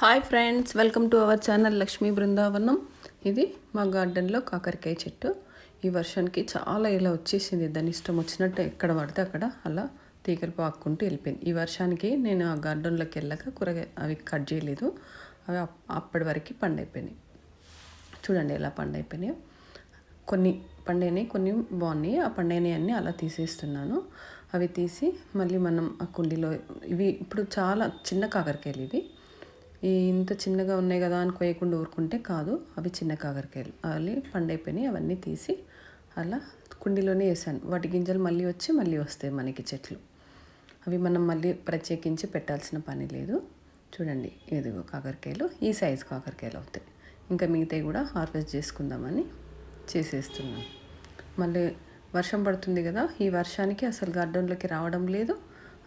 Hi friends, welcome to our channel Lakshmi Brindavanam. ఇది మా గార్డెన్లో కాకరకాయ చెట్టు. ఈ వర్షానికి చాలా ఇలా వచ్చేసింది. దాని ఇష్టం వచ్చినట్టు ఎక్కడ పడితే అక్కడ అలా తీగలు పాక్కుంటూ వెళ్ళిపోయింది. ఈ వర్షానికి నేను ఆ గార్డెన్లోకి వెళ్ళాక కూరగాయ అవి కట్ చేయలేదు. అవి అప్పటి వరకు పండైపోయినాయి. చూడండి ఎలా పండైపోయినాయో. కొన్ని పండైనాయి, కొన్ని బాగున్నాయి. ఆ పండైనవి అన్నీ అలా తీసేస్తున్నాను. అవి తీసి మళ్ళీ మనం ఆ కుండీలో, ఇవి ఇప్పుడు చాలా చిన్న కాకరకాయలు. ఇవి ఇంత చిన్నగా ఉన్నాయి కదా అని కోయకుండా ఊరుకుంటే కాదు, అవి చిన్న కాకరకాయలు. అవి పండైపోయినాయి. అవన్నీ తీసి అలా కుండీలోనే వేసాను. వాటి గింజలు మళ్ళీ వస్తాయి మనకి చెట్లు. అవి మనం మళ్ళీ ప్రత్యేకించి పెట్టాల్సిన పని లేదు. చూడండి, ఇదిగో కాకరకాయలు, ఈ సైజు కాకరకాయలు అవుతాయి. ఇంకా మిగతాయి కూడా హార్వెస్ట్ చేసుకుందామని చేసేస్తున్నాను. మళ్ళీ వర్షం పడుతుంది కదా, ఈ వర్షానికి అసలు గార్డెన్లోకి రావడం లేదు.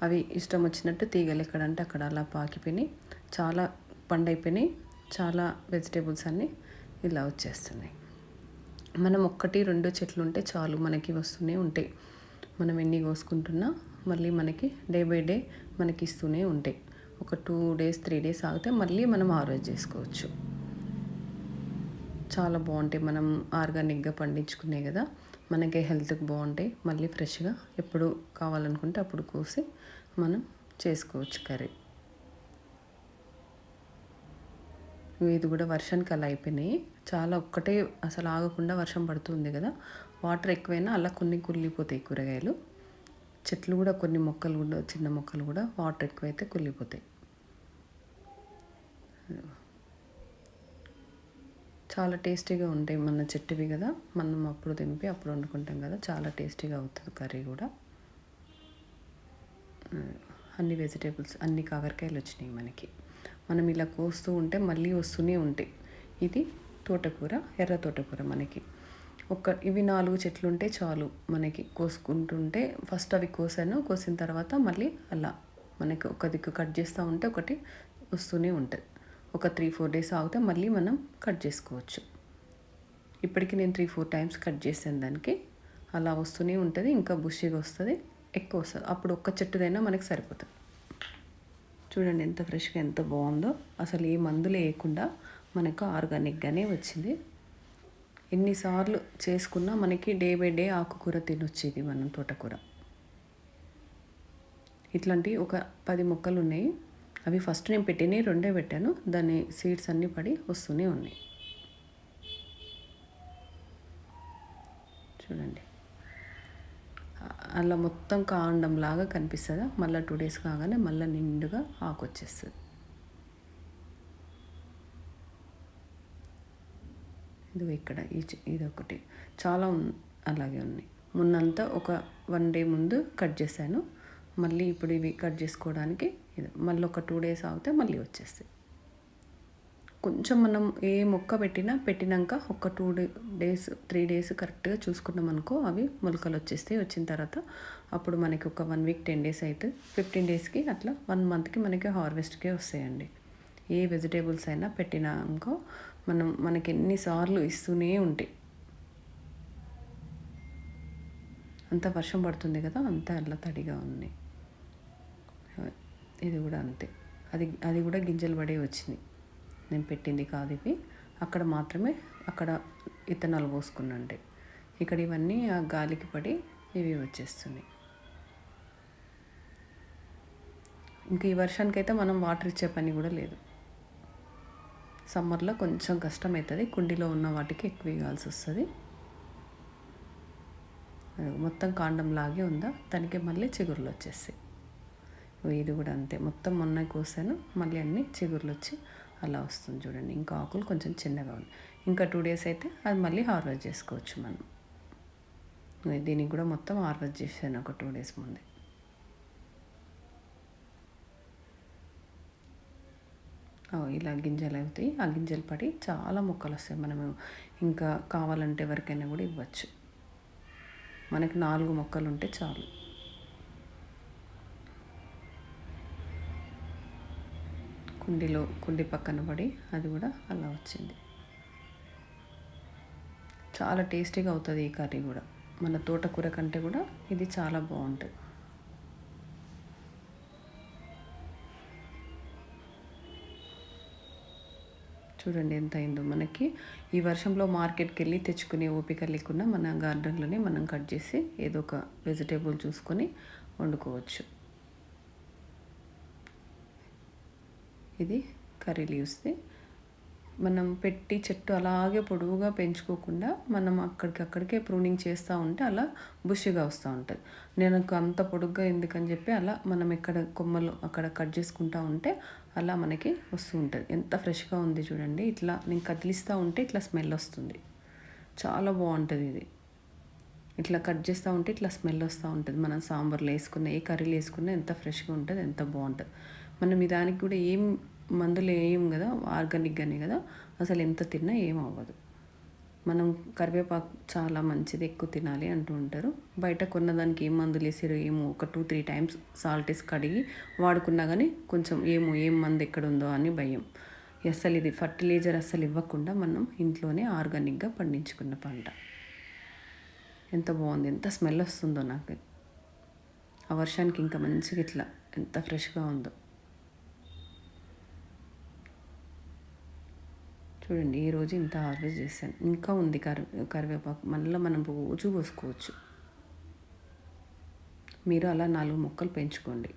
అవి ఇష్టం వచ్చినట్టు తీగలు ఎక్కడంటే అక్కడ అలా పాకిపోయినాయి. చాలా పండైపోయినాయి. చాలా వెజిటేబుల్స్ అన్నీ ఇలా వచ్చేస్తున్నాయి. మనం 1-2 చెట్లు ఉంటే చాలు, మనకి వస్తూనే ఉంటాయి. మనం ఎన్ని కోసుకుంటున్నా మళ్ళీ మనకి డే బై డే మనకి ఇస్తూనే ఉంటాయి. ఒక 2 days 3 days ఆగితే మళ్ళీ మనం హార్వెస్ట్ చేసుకోవచ్చు. చాలా బాగుంటాయి. మనం ఆర్గానిక్గా పండించుకునే కదా, మనకి హెల్త్కి బాగుంటాయి. మళ్ళీ ఫ్రెష్గా ఎప్పుడు కావాలనుకుంటే అప్పుడు కోసి మనం చేసుకోవచ్చు కర్రీ. ఇది కూడా వర్షానికి అలా అయిపోయినాయి. చాలా ఒక్కటే అసలు ఆగకుండా వర్షం పడుతుంది కదా, వాటర్ ఎక్కువైనా అలా కొన్ని కుళ్ళిపోతాయి కూరగాయలు. చెట్లు కూడా కొన్ని మొక్కలు కూడా, చిన్న మొక్కలు కూడా వాటర్ ఎక్కువైతే కుళ్ళిపోతాయి. చాలా టేస్టీగా ఉంటాయి మన చెట్టువి కదా, మనం అప్పుడు తెంపి అప్పుడు వండుకుంటాం కదా, చాలా టేస్టీగా అవుతుంది కర్రీ కూడా. అన్ని వెజిటేబుల్స్, అన్ని కాకరకాయలు వచ్చినాయి మనకి. మనం ఇలా కోస్తూ ఉంటే మళ్ళీ వస్తూనే ఉంటాయి. ఇది తోటకూర, ఎర్ర తోటకూర. మనకి ఇవి 4 చెట్లు ఉంటే చాలు మనకి. కోసుకుంటుంటే ఫస్ట్ అవి కోసిన తర్వాత మళ్ళీ అలా మనకి ఒక దిక్కు కట్ చేస్తూ ఉంటే ఒకటి వస్తూనే ఉంటుంది. ఒక 3-4 days ఆగితే మళ్ళీ మనం కట్ చేసుకోవచ్చు. ఇప్పటికి నేను 3-4 times కట్ చేసాను దానికి. అలా వస్తూనే ఉంటుంది. ఇంకా బుషిగా వస్తుంది, ఎక్కువ వస్తుంది. అప్పుడు ఒక్క చెట్టుదైనా మనకి సరిపోతుంది. చూడండి ఎంత ఫ్రెష్గా, ఎంత బాగుందో. అసలు ఏ మందులు వేయకుండా మనకు ఆర్గానిక్గానే వచ్చింది. ఎన్నిసార్లు చేసుకున్నా మనకి డే బై డే ఆకుకూర తినొచ్చేది మనం, తోటకూర. ఇట్లాంటి ఒక 10 మొక్కలు ఉన్నాయి. అవి ఫస్ట్ నేను పెట్టినవి 2 పెట్టాను. దాని సీడ్స్ అన్నీ పడి వస్తూనే ఉన్నాయి. చూడండి అలా మొత్తం కాండం లాగా కనిపిస్తుందా. మళ్ళీ 2 days కాగానే మళ్ళీ నిండుగా ఆకు వచ్చేస్తుంది. ఇది ఇక్కడ ఇదొకటి, చాలా అలాగే ఉన్నాయి. మొన్నంతా ఒక 1 day ముందు కట్ చేశాను. మళ్ళీ ఇప్పుడు ఇవి కట్ చేసుకోవడానికి మళ్ళీ ఒక 2 days ఆగితే మళ్ళీ వచ్చేస్తాయి. కొంచెం మనం ఏ మొక్క పెట్టినాక ఒక 2 days 3 days కరెక్ట్గా చూసుకున్నాం అనుకో, అవి మొలకలు వచ్చేస్తాయి. వచ్చిన తర్వాత అప్పుడు మనకి ఒక 1 week 10 days అయితే 15 daysకి అట్లా 1 monthకి మనకి హార్వెస్ట్కే వస్తాయండి. ఏ వెజిటేబుల్స్ అయినా పెట్టినాకో మనకి ఎన్నిసార్లు ఇస్తూనే ఉంటాయి. అంత వర్షం పడుతుంది కదా, అంతా అట్లా తడిగా ఉంది. ఇది కూడా అంతే. అది కూడా గింజలు పడే వచ్చింది. నేను పెట్టింది కాదు ఇవి. అక్కడ మాత్రమే, అక్కడ ఇత్తనాలు పోసుకున్నాంటే, ఇక్కడ ఇవన్నీ ఆ గాలికి పడి ఇవి వచ్చేస్తున్నాయి. ఇంకా ఈ వర్షానికైతే మనం వాటర్ ఇచ్చే పని కూడా లేదు. సమ్మర్లో కొంచెం కష్టం అవుతుంది. కుండీలో ఉన్న వాటికి ఎక్కువ ఇవ్వాల్సి వస్తుంది. మొత్తం కాండం లాగే ఉందా, దానికి మళ్ళీ చిగుర్లు వచ్చేస్తాయి. ఇది కూడా అంతే. మొత్తం మొన్న కోసాను, మళ్ళీ అన్నీ చిగుర్లు వచ్చి అలా వస్తుంది. చూడండి, ఇంకా ఆకులు కొంచెం చిన్నగా ఉంది. ఇంకా 2 days అయితే అది మళ్ళీ హార్వెస్ట్ చేసుకోవచ్చు మనం. దీనికి కూడా మొత్తం హార్వెస్ట్ చేశాను ఒక 2 days ముందే. ఇలా గింజలు అవుతాయి. ఆ గింజలు పడి చాలా మొక్కలు వస్తాయి. మనము ఇంకా కావాలంటే ఎవరికైనా కూడా ఇవ్వచ్చు. మనకి 4 మొక్కలు ఉంటే చాలు. కుండీ పక్కన పడి అది కూడా అలా వచ్చింది. చాలా టేస్టీగా అవుతుంది ఈ కర్రీ కూడా. మన తోటకూర కంటే కూడా ఇది చాలా బాగుంటుంది. చూడండి ఎంత అయిందో. మనకి ఈ వర్షంలో మార్కెట్కి వెళ్ళి తెచ్చుకునే ఓపిక లేకుండా మన గార్డెన్లోనే మనం కట్ చేసి ఏదో ఒక వెజిటేబుల్ చూసుకొని వండుకోవచ్చు. ఇది కర్రీ లీవ్స్ది. మనం పెట్టి చెట్టు అలాగే పొడవుగా పెంచుకోకుండా మనం అక్కడికక్కడికే ప్రూనింగ్ చేస్తూ ఉంటే అలా బుష్గా వస్తూ ఉంటుంది. నేను అంత పొడుగ్గా ఎందుకని చెప్పి అలా మనం ఎక్కడ కొమ్మలు అక్కడ కట్ చేసుకుంటూ ఉంటే అలా మనకి వస్తూ ఉంటుంది. ఎంత ఫ్రెష్గా ఉంది చూడండి. ఇట్లా నేను కదిలిస్తూ ఉంటే ఇట్లా స్మెల్ వస్తుంది. చాలా బాగుంటుంది ఇది. ఇట్లా కట్ చేస్తూ ఉంటే ఇట్లా స్మెల్ వస్తూ ఉంటుంది. మనం సాంబార్లో వేసుకున్న ఏ కర్రీలు వేసుకున్నా ఎంత ఫ్రెష్గా ఉంటుంది, ఎంత బాగుంటుంది. మనం ఈ దానికి కూడా ఏం మందులు వేయం కదా, ఆర్గానిక్గానే కదా, అసలు ఎంత తిన్నా ఏం అవ్వదు. మనం కరివేపాకు చాలా మంచిది, ఎక్కువ తినాలి అంటూ ఉంటారు. బయట కొన్నదానికి ఏం మందులు వేసారో ఏమో, ఒక 2-3 టైమ్స్ సాల్ట్ వేసి కడిగి వాడుకున్నా కానీ కొంచెం ఏం మందు ఎక్కడ ఉందో అని భయం. అసలు ఇది ఫర్టిలైజర్ అస్సలు ఇవ్వకుండా మనం ఇంట్లోనే ఆర్గానిక్గా పండించుకున్న పంట. ఎంత బాగుంది, ఎంత స్మెల్ వస్తుందో నాకు. ఆ వర్షానికి ఇంకా మంచిగా ఇట్లా ఎంత ఫ్రెష్గా ఉందో చూడండి. ఈరోజు ఇంత హార్వెస్ట్ చేశాను. ఇంకా ఉంది కరివేపాకు, మళ్ళీ మనం రోజు కోసుకోవచ్చు. మీరు అలా 4 మొక్కలు పెంచుకోండి.